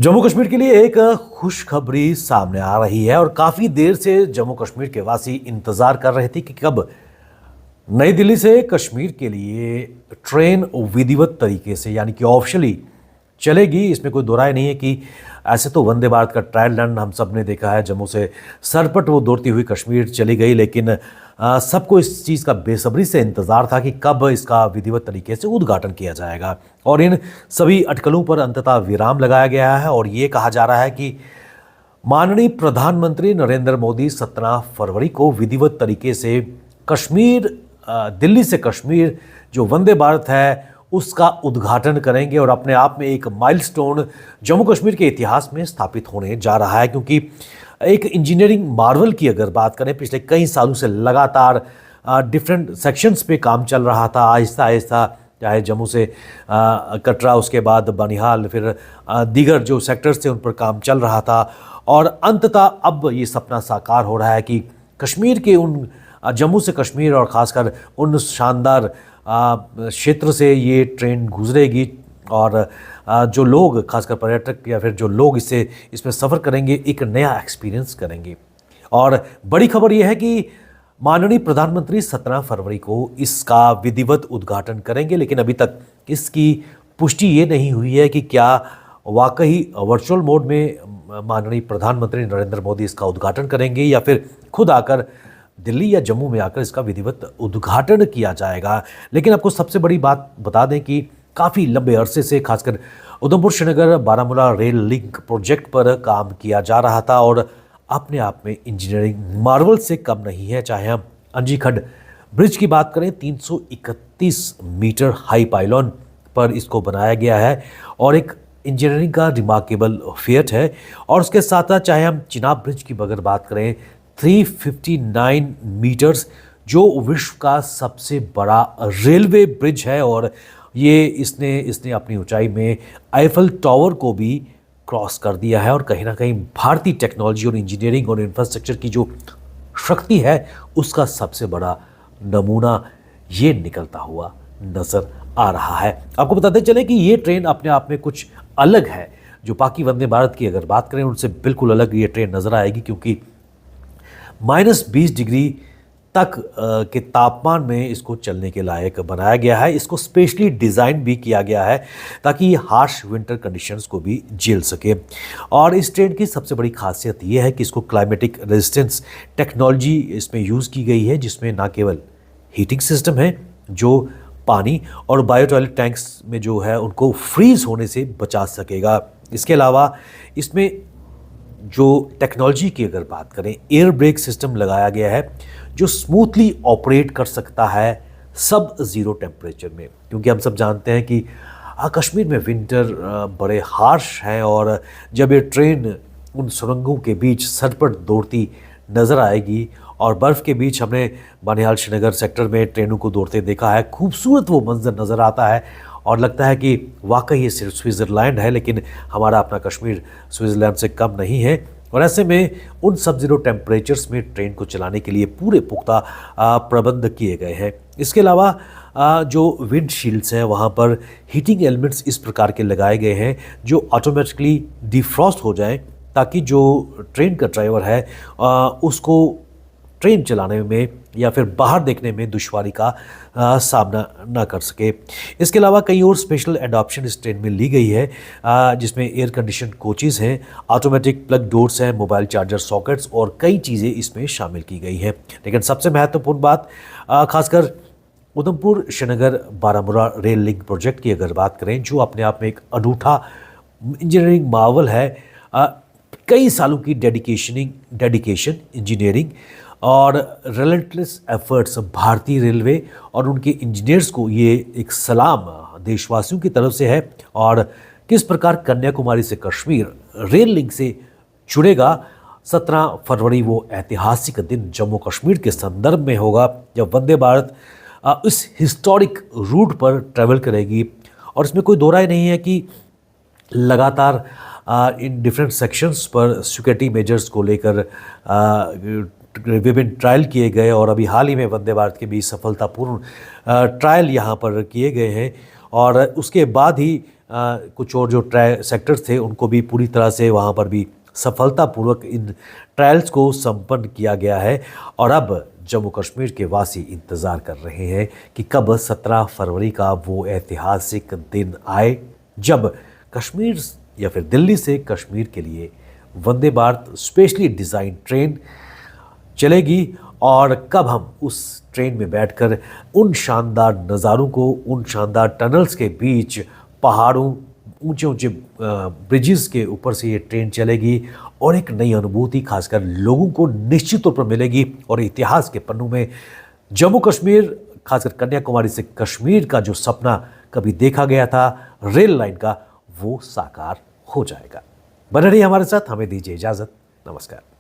जम्मू कश्मीर के लिए एक खुशखबरी सामने आ रही है और काफ़ी देर से जम्मू कश्मीर के वासी इंतज़ार कर रहे थे कि कब नई दिल्ली से कश्मीर के लिए ट्रेन विधिवत तरीके से यानी कि ऑफिशियली चलेगी। इसमें कोई दो राय नहीं है कि ऐसे तो वंदे भारत का ट्रायल रन हम सब ने देखा है, जम्मू से सरपट वो दौड़ती हुई कश्मीर चली गई, लेकिन सबको इस चीज़ का बेसब्री से इंतज़ार था कि कब इसका विधिवत तरीके से उद्घाटन किया जाएगा। और इन सभी अटकलों पर अंततः विराम लगाया गया है और ये कहा जा रहा है कि माननीय प्रधानमंत्री नरेंद्र मोदी 17 फरवरी को विधिवत तरीके से कश्मीर दिल्ली से कश्मीर जो वंदे भारत है उसका उद्घाटन करेंगे और अपने आप में एक माइलस्टोन जम्मू कश्मीर के इतिहास में स्थापित होने जा रहा है। क्योंकि एक इंजीनियरिंग मार्वल की अगर बात करें, पिछले कई सालों से लगातार डिफरेंट सेक्शंस पे काम चल रहा था, आहिस्ता आहिस्ता, चाहे जम्मू से कटरा, उसके बाद बनिहाल, फिर दीगर जो सेक्टर्स थे उन पर काम चल रहा था और अंततः अब ये सपना साकार हो रहा है कि कश्मीर के उन जम्मू से कश्मीर और ख़ासकर उन शानदार क्षेत्र से ये ट्रेन गुजरेगी और जो लोग, खासकर पर्यटक या फिर जो लोग इसमें सफ़र करेंगे, एक नया एक्सपीरियंस करेंगे। और बड़ी खबर यह है कि माननीय प्रधानमंत्री 17 फरवरी को इसका विधिवत उद्घाटन करेंगे, लेकिन अभी तक इसकी पुष्टि ये नहीं हुई है कि क्या वाकई वर्चुअल मोड में माननीय प्रधानमंत्री नरेंद्र मोदी इसका उद्घाटन करेंगे या फिर खुद आकर दिल्ली या जम्मू में आकर इसका विधिवत उद्घाटन किया जाएगा। लेकिन आपको सबसे बड़ी बात बता दें कि काफ़ी लंबे अरसे से खासकर Udhampur Srinagar Baramulla rail link project पर काम किया जा रहा था और अपने आप में इंजीनियरिंग मार्वल से कम नहीं है। चाहे हम अंजीखंड ब्रिज की बात करें, 331 मीटर हाई पाइलॉन पर इसको बनाया गया है और एक इंजीनियरिंग का रिमार्केबल फेट है। और उसके साथ साथ चाहे हम चिनाब ब्रिज की अगर बात करें, 359 मीटर्स, जो विश्व का सबसे बड़ा रेलवे ब्रिज है और ये इसने अपनी ऊंचाई में आईफल टावर को भी क्रॉस कर दिया है और कहीं ना कहीं भारतीय टेक्नोलॉजी और इंजीनियरिंग और इंफ्रास्ट्रक्चर की जो शक्ति है उसका सबसे बड़ा नमूना ये निकलता हुआ नजर आ रहा है। आपको बताते चले कि ये ट्रेन अपने आप में कुछ अलग है। जो बाकी वंदे भारत की अगर बात करें उनसे बिल्कुल अलग ये ट्रेन नजर आएगी, क्योंकि -20 डिग्री तक के तापमान में इसको चलने के लायक बनाया गया है। इसको स्पेशली डिज़ाइन भी किया गया है ताकि ये हार्श विंटर कंडीशंस को भी झेल सके। और इस ट्रेन की सबसे बड़ी खासियत ये है कि इसको क्लाइमेटिक रेजिस्टेंस टेक्नोलॉजी इसमें यूज़ की गई है, जिसमें ना केवल हीटिंग सिस्टम है जो पानी और बायो टॉयलेट टैंक्स में जो है उनको फ्रीज होने से बचा सकेगा। इसके अलावा इसमें जो टेक्नोलॉजी की अगर बात करें, एयर ब्रेक सिस्टम लगाया गया है जो स्मूथली ऑपरेट कर सकता है सब ज़ीरो टेम्परेचर में। क्योंकि हम सब जानते हैं कि कश्मीर में विंटर बड़े हार्श हैं और जब ये ट्रेन उन सुरंगों के बीच सरपट दौड़ती नज़र आएगी और बर्फ़ के बीच हमने बनिहाल श्रीनगर सेक्टर में ट्रेनों को दौड़ते देखा है, खूबसूरत वो मंजर नज़र आता है और लगता है कि वाकई ये सिर्फ स्विट्ज़रलैंड है, लेकिन हमारा अपना कश्मीर स्विट्ज़रलैंड से कम नहीं है। और ऐसे में उन सब ज़ीरो टेम्परेचर्स में ट्रेन को चलाने के लिए पूरे पुख्ता प्रबंध किए गए हैं। इसके अलावा जो विंड शील्ड्स हैं वहाँ पर हीटिंग एलिमेंट्स इस प्रकार के लगाए गए हैं जो ऑटोमेटिकली डिफ्रॉस्ट हो जाएं, ताकि जो ट्रेन का ड्राइवर है उसको ट्रेन चलाने में या फिर बाहर देखने में दुश्वारी का सामना ना कर सके। इसके अलावा कई और स्पेशल एडॉप्शन इस ट्रेन में ली गई है, जिसमें एयर कंडीशन कोचेस हैं, ऑटोमेटिक प्लग डोर्स हैं, मोबाइल चार्जर सॉकेट्स और कई चीज़ें इसमें शामिल की गई हैं। लेकिन सबसे महत्वपूर्ण बात, खासकर Udhampur Srinagar Baramulla rail link project की अगर बात करें, जो अपने आप में एक अनूठा इंजीनियरिंग मार्वल है, कई सालों की डेडिकेशन इंजीनियरिंग और रिलेंटलेस एफर्ट्स भारतीय रेलवे और उनके इंजीनियर्स को ये एक सलाम देशवासियों की तरफ से है। और किस प्रकार कन्याकुमारी से कश्मीर रेल लिंक से जुड़ेगा, 17 फरवरी वो ऐतिहासिक दिन जम्मू कश्मीर के संदर्भ में होगा जब वंदे भारत इस हिस्टोरिक रूट पर ट्रैवल करेगी। और इसमें कोई दो राय नहीं है कि लगातार इन डिफरेंट सेक्शंस पर सिक्योरिटी मेजर्स को लेकर विभिन्न ट्रायल किए गए और अभी हाल ही में वंदे भारत के भी सफलतापूर्ण ट्रायल यहाँ पर किए गए हैं। और उसके बाद ही कुछ और जो सेक्टर्स थे उनको भी पूरी तरह से वहाँ पर भी सफलतापूर्वक इन ट्रायल्स को संपन्न किया गया है। और अब जम्मू कश्मीर के वासी इंतज़ार कर रहे हैं कि कब 17 फरवरी का वो ऐतिहासिक दिन आए जब कश्मीर या फिर दिल्ली से कश्मीर के लिए Vande Bharat specially design train चलेगी और कब हम उस ट्रेन में बैठकर उन शानदार नज़ारों को, उन शानदार टनल्स के बीच, पहाड़ों, ऊंचे ऊंचे ब्रिजेस के ऊपर से ये ट्रेन चलेगी और एक नई अनुभूति खासकर लोगों को निश्चित तौर पर मिलेगी और इतिहास के पन्नों में जम्मू कश्मीर, खासकर कन्याकुमारी से कश्मीर का जो सपना कभी देखा गया था रेल लाइन का, वो साकार हो जाएगा। बने रहिए हमारे साथ, हमें दीजिए इजाज़त। नमस्कार।